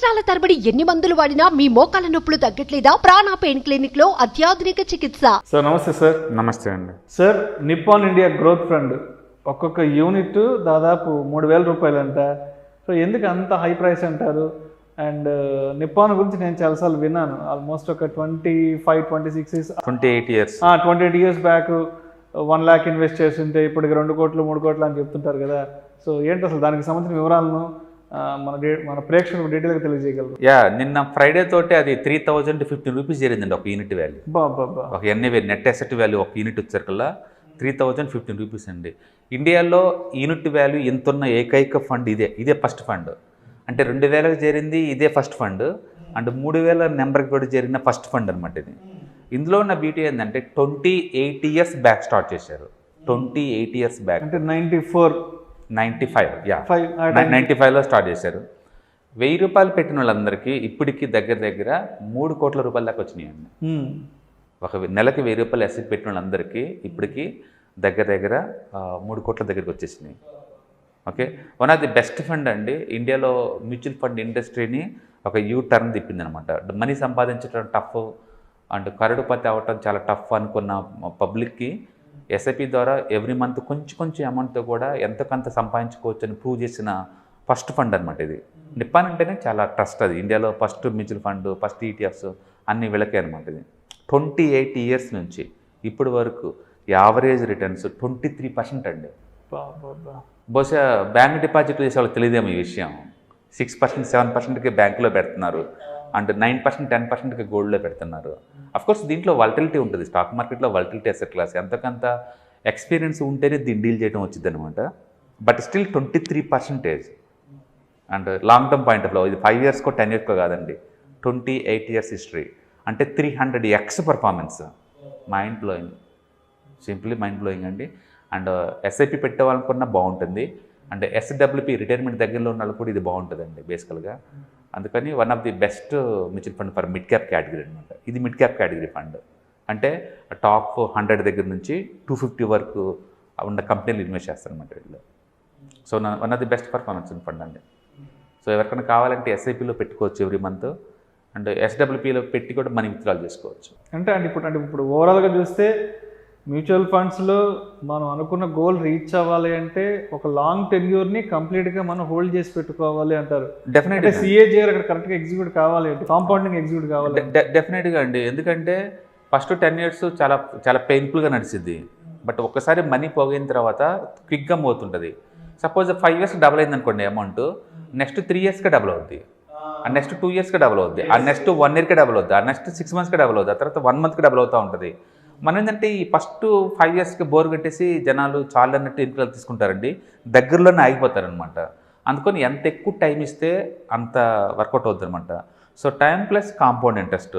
సంవత్సరాల తరబడి ఎన్ని మందులు వాడినా మీ మోకాల నొప్పులు తగ్గట్లేదా? ప్రాణ పెయిన్ క్లినిక్ లో అత్యాధునిక చికిత్స. సార్ నమస్తే సార్. నమస్తే అండి. Sir Nippon India growth fund ఒక్కొక్క యూనిట్ దాదాపు 3,000 రూపాయలు అంట. సో ఎందుకు అంత హై ప్రైస్ అంటారు? అండ్ నిప్పాన్ గురించి నేను చాలాసార్లు విన్నాను. ఆల్మోస్ట్ ఒక 28 years 28 years back 1 lakh invest చేస్తుంటే ఇప్పటికి 2 కోట్లు 3 కోట్లు అని చెప్తుంటారు కదా. సో ఏంటి అసలు దానికి సంబంధించిన వివరాలను మన ప్రేక్షకులకు డీటెయిల్గా తెలియజేయగలరు? నిన్న ఫ్రైడే తోటి అది 3,015 రూపీస్ జరిగిందండి ఒక యూనిట్ వాల్యూ. ఒక ఎన్ఏ నెట్ అసెట్ వాల్యూ ఒక యూనిట్ వచ్చేసరికల్లా 3,015 రూపీస్ అండి. ఇండియాలో యూనిట్ వాల్యూ ఎంతున్న ఏకైక ఫండ్ ఇదే ఫస్ట్ ఫండ్. అంటే 2,000కి చేరింది ఇదే ఫస్ట్ ఫండ్. అండ్ 3,000 నెంబర్కి కూడా చేరిన ఫస్ట్ ఫండ్ అనమాట ఇది. ఇందులో ఉన్న బ్యూటీ ఏంటంటే 28 ఇయర్స్ బ్యాక్ స్టార్ట్ చేశారు. 28 ఇయర్స్ బ్యాక్ అంటే 95లో స్టార్ట్ చేశారు. 1,000 రూపాయలు పెట్టిన వాళ్ళందరికీ ఇప్పటికి దగ్గర 3 కోట్ల రూపాయల దాకా వచ్చినాయండి. ఒక నెలకి 1,000 రూపాయలు అసెట్ పెట్టిన వాళ్ళందరికీ ఇప్పటికి దగ్గర 3 కోట్ల దగ్గరికి వచ్చేసినాయి. Okay, one of the best fund అండి. ఇండియాలో మ్యూచువల్ ఫండ్ ఇండస్ట్రీని ఒక టర్న్ తిప్పింది అనమాట. మనీ సంపాదించడం టఫ్ అండ్ కరడుపతి అవ్వటం చాలా టఫ్ అనుకున్న పబ్లిక్కి ఎస్ఐపి ద్వారా ఎవ్రీ మంత్ కొంచెం అమౌంట్తో కూడా ఎంతకంత సంపాదించుకోవచ్చు అని ప్రూవ్ చేసిన ఫస్ట్ ఫండ్ అనమాట ఇది. నిప్పాన్ అంటేనే చాలా ట్రస్ట్. అది ఇండియాలో first mutual fund, first ETFs అన్ని వీళ్ళకే అనమాట ఇది. 28 ఇయర్స్ నుంచి ఇప్పటి వరకు యావరేజ్ రిటర్న్స్ 23% అండి. బహుశా బ్యాంక్ డిపాజిట్ చేసే వాళ్ళకి తెలియదేమో ఈ విషయం. 6%, 7%కి బ్యాంకులో పెడుతున్నారు. అండ్ 9%, 10%కి గోల్డ్లో పెడుతున్నారు. అఫ్కోర్స్ దీంట్లో వాలటిలిటీ ఉంటుంది. స్టాక్ మార్కెట్లో వాలటిలిటీ అసెట్ క్లాస్. ఎంతకంత ఎక్స్పీరియన్స్ ఉంటేనే దీన్ని డీల్ చేయడం వచ్చింది అనమాట. But still 23%. And long term point of లో ఇది 5 ఇయర్స్కో 10 ఇయర్స్కో కాదండి, 28 ఇయర్స్ హిస్టరీ. అంటే 300x performance. Mind blowing, simply mind blowing అండి. అండ్ ఎస్ఐపి పెట్టేవాళ్ళకున్నా బాగుంటుంది. అండ్ ఎస్డబ్ల్యూపి రిటైర్మెంట్ దగ్గరలో ఉన్న వాళ్ళు కూడా ఇది బాగుంటుందండి బేసికల్గా. అందుకని one of the best mutual fund for mid cap category అనమాట. ఇది మిడ్ క్యాప్ కేటగిరీ ఫండ్. అంటే టాప్ 100 దగ్గర నుంచి 250 వరకు ఉన్న కంపెనీలు ఇన్వెస్ట్ చేస్తారనమాట వీళ్ళు. So one of the best performance fund అండి. సో ఎవరికైనా కావాలంటే ఎస్ఐపిలో పెట్టుకోవచ్చు ఎవ్రీ మంత్. అండ్ ఎస్డబ్ల్యూపీలో పెట్టి కూడా మనీ విత్డ్రాల్ చేసుకోవచ్చు. అంటే ఇప్పుడు ఓవరాల్గా చూస్తే మ్యూచువల్ ఫండ్స్లో మనం అనుకున్న గోల్ రీచ్ అవ్వాలి అంటే ఒక లాంగ్ టెన్యూర్ని కంప్లీట్గా మనం హోల్డ్ చేసి పెట్టుకోవాలి అంటారు. డెఫినెట్గా సిఏజీఆర్ అక్కడ కరెక్ట్గా ఎగ్జిక్యూట్ కావాలి అంటే, కాంపౌండింగ్ ఎగ్జిక్యూట్ కావాలి. డెఫినెట్గా అండి. ఎందుకంటే ఫస్ట్ 10 ఇయర్స్ చాలా చాలా పెయిన్ఫుల్గా నడిచింది. బట్ ఒక్కసారి మనీ పోగిన తర్వాత క్విక్గా పోతుంటుంది. సపోజ్ 5 ఇయర్స్కి డబుల్ అయింది అనుకోండి అమౌంట్, నెక్స్ట్ 3 ఇయర్స్కి డబుల్ అవుద్ది, ఆ నెక్స్ట్ 2 ఇయర్స్కి డబుల్ అవుద్ది, ఆ నెక్స్ట్ 1 ఇయర్కి డబుల్ అవుద్ది, ఆ నెక్స్ట్ 6 మంత్స్కి డబుల్ అవుద్ది, ఆ తర్వాత 1 మంత్కి డబుల్ అవుతూ ఉంటుంది. మనం ఏంటంటే ఈ ఫస్ట్ 5 ఇయర్స్కి బోర్ కట్టేసి జనాలు చాలా అన్నట్టు ఇన్కలు తీసుకుంటారండి, దగ్గరలోనే ఆగిపోతారనమాట. అందుకని ఎంత ఎక్కువ టైం ఇస్తే అంత వర్కౌట్ అవుతుంది అనమాట. So time plus compound interest.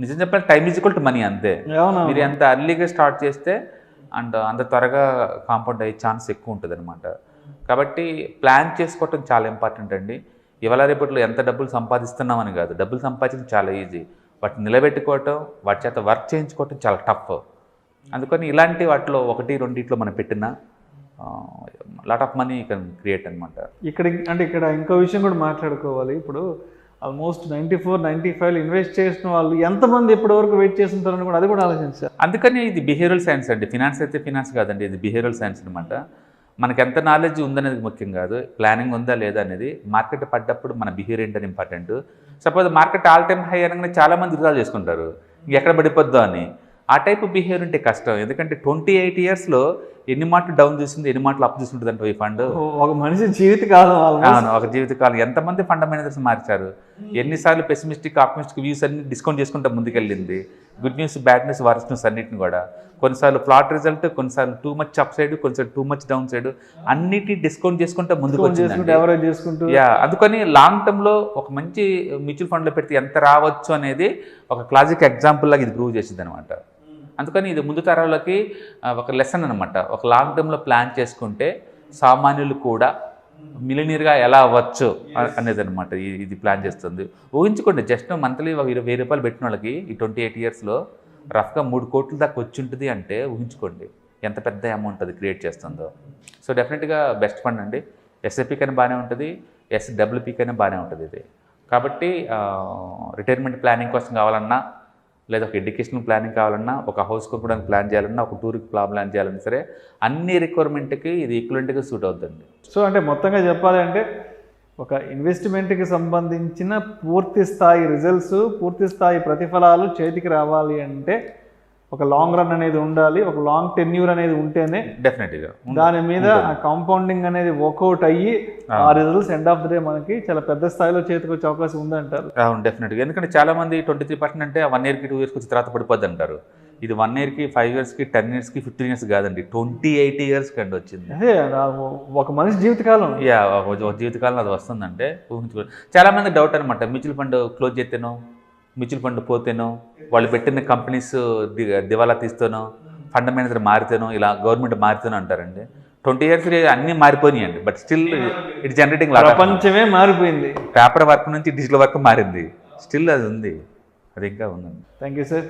నిజం చెప్పాలి, time is equal to money అంతే. మీరు ఎంత అర్లీగా స్టార్ట్ చేస్తే అండ్ అంత త్వరగా కాంపౌండ్ అయ్యే ఛాన్స్ ఎక్కువ ఉంటుంది అనమాట. కాబట్టి ప్లాన్ చేసుకోవటం చాలా ఇంపార్టెంట్ అండి. ఇవాళ రేపట్లో ఎంత డబ్బులు సంపాదిస్తున్నామని కాదు, డబ్బులు సంపాదించడం చాలా ఈజీ, వాటిని నిలబెట్టుకోవటం, వాటి చేత వర్క్ చేయించుకోవటం చాలా టఫ్. అందుకని ఇలాంటి వాటిలో 1-2 మనం పెట్టిన lot of money can create అనమాట. ఇక్కడ ఇంకో విషయం కూడా మాట్లాడుకోవాలి. ఇప్పుడు ఆల్మోస్ట్ 94-95 ఇన్వెస్ట్ చేసిన వాళ్ళు ఎంతమంది ఇప్పటివరకు వెయిట్ చేస్తుంటారని కూడా అది కూడా ఆలోచించారు. అందుకని ఇది బిహేవియరల్ సైన్స్ అండి. ఫినాన్స్ అయితే ఫినాన్స్ కాదండి, ఇది బిహేవియరల్ సైన్స్ అనమాట. మనకు ఎంత నాలెడ్జ్ ఉందనేది ముఖ్యం కాదు, ప్లానింగ్ ఉందా లేదా అనేది. మార్కెట్ పడ్డప్పుడు మన బిహేవియర్ ఏంటని important. Suppose market all time high అనగానే చాలామంది విత్డ్రాల్ చేసుకుంటారు ఎక్కడ పడిపోద్దో అని. ఆ టైప్ బిహేవియర్ ఉంటే కష్టం. ఎందుకంటే 28 ఇయర్స్లో ఎన్ని మాటలు డౌన్ చూసింది, ఎన్ని మాటలు అప్ చూస్తుంటుంది అంటే ఈ ఫండ్. ఒక మనిషి జీవితకాలం, ఒక జీవితకాలం ఎంతమంది ఫండ్ మేనేజర్స్ మార్చారు, ఎన్నిసార్లు పెసిమిస్టిక్ ఆప్టిమిస్టిక్ వ్యూస్ అన్ని డిస్కౌంట్ చేసుకుంటూ ముందుకెళ్ళింది. Good news, bad news, worst news అన్నిటిని కూడా. కొన్నిసార్లు ఫ్లాట్ రిజల్ట్, కొన్నిసార్లు టూ మచ్ అప్ సైడ్, కొన్నిసార్లు టూ మచ్ డౌన్ సైడ్, అన్నిటి డిస్కౌంట్ చేసుకుంటూ ముందుకు వచ్చింది. అందుకని లాంగ్ టర్మ్లో ఒక మంచి మ్యూచువల్ ఫండ్లో పెడితే ఎంత రావచ్చు అనేది ఒక క్లాసిక్ ఎగ్జాంపుల్ లాగా ఇది ప్రూవ్ చేసింది అనమాట. అందుకని ఇది ముందు తరాలకి ఒక లెసన్ అనమాట. ఒక లాంగ్ టర్మ్లో ప్లాన్ చేసుకుంటే సామాన్యులు కూడా మిలినియర్గా ఎలా అవ్వచ్చు అనేది అనమాట ఇది ప్లాన్ చేస్తుంది. ఊహించుకోండి, జస్ట్ మంత్లీ 1,000 రూపాయలు పెట్టిన వాళ్ళకి ఈ 28 ఇయర్స్లో రఫ్గా 3 కోట్ల దాకా వచ్చి ఉంటుంది అంటే ఊహించుకోండి ఎంత పెద్ద అమౌంట్ అది క్రియేట్ చేస్తుందో. సో డెఫినెట్గా బెస్ట్ ఫండ్ అండి. ఎస్ఐపి కైనా బాగానే ఉంటుంది, ఎస్డబ్ల్యూపి కైనా బాగానే ఉంటుంది. ఇది కాబట్టి రిటైర్మెంట్ ప్లానింగ్ కోసం కావాలన్నా, లేదా ఒక ఎడ్యుకేషనల్ ప్లానింగ్ కావాలన్నా, ఒక హౌస్ కొనుక్కోవడానికి ప్లాన్ చేయాలన్నా, ఒక టూర్కి ప్లాన్ చేయాలన్నా సరే అన్ని రిక్వైర్మెంట్కి ఇది ఈక్వలెంట్గా సూట్ అవుతుంది. సో అంటే మొత్తంగా చెప్పాలి అంటే ఒక ఇన్వెస్ట్మెంట్కి సంబంధించిన పూర్తి స్థాయి రిజల్ట్స్, పూర్తి స్థాయి ప్రతిఫలాలు చేతికి రావాలి అంటే ఒక లాంగ్ రన్ అనేది ఉండాలి, ఒక లాంగ్ టెన్యూర్ అనేది ఉంటేనే డెఫినెట్గా దాని మీద ఆ కాంపౌండింగ్ అనేది వర్కౌట్ అయ్యి ఆ results end of the day మనకి చాలా పెద్ద స్థాయిలో చేతికి వచ్చే అవకాశం ఉందంటారు. అవును, డెఫినెట్గా. ఎందుకంటే చాలామంది 23% అంటే 1 yearకి 2 yearsకి వచ్చి తర్వాత పడిపోద్ది అంటారు. ఇది 1 yearకి 5 yearsకి 10 yearsకి 15 years కాదండి, 28 yearsకి అండి వచ్చింది. అదే ఒక మనిషి జీవితకాలం. యా, ఒక జీవితకాలం అది వస్తుందంటే ఊహించుకో. చాలామంది డౌట్ అనమాట, మ్యూచువల్ ఫండ్ క్లోజ్ చేస్తేనో, మ్యూచువల్ ఫండ్ పోతేనో, వాళ్ళు పెట్టిన కంపెనీస్ దివాలా తీస్తేనో, ఫండ్ మేనేజర్ మారితేనో, ఇలా గవర్నమెంట్ మారితేనో అంటారండి. 20 years అన్నీ మారిపోయినాయండి, బట్ స్టిల్ ఇట్ జనరేటింగ్ ప్రపంచమే మారిపోయింది. పేపర్ వర్క్ నుంచి డిజిటల్ వర్క్ మారింది, స్టిల్ అది ఉంది, అది ఇంకా ఉందండి. Thank you sir.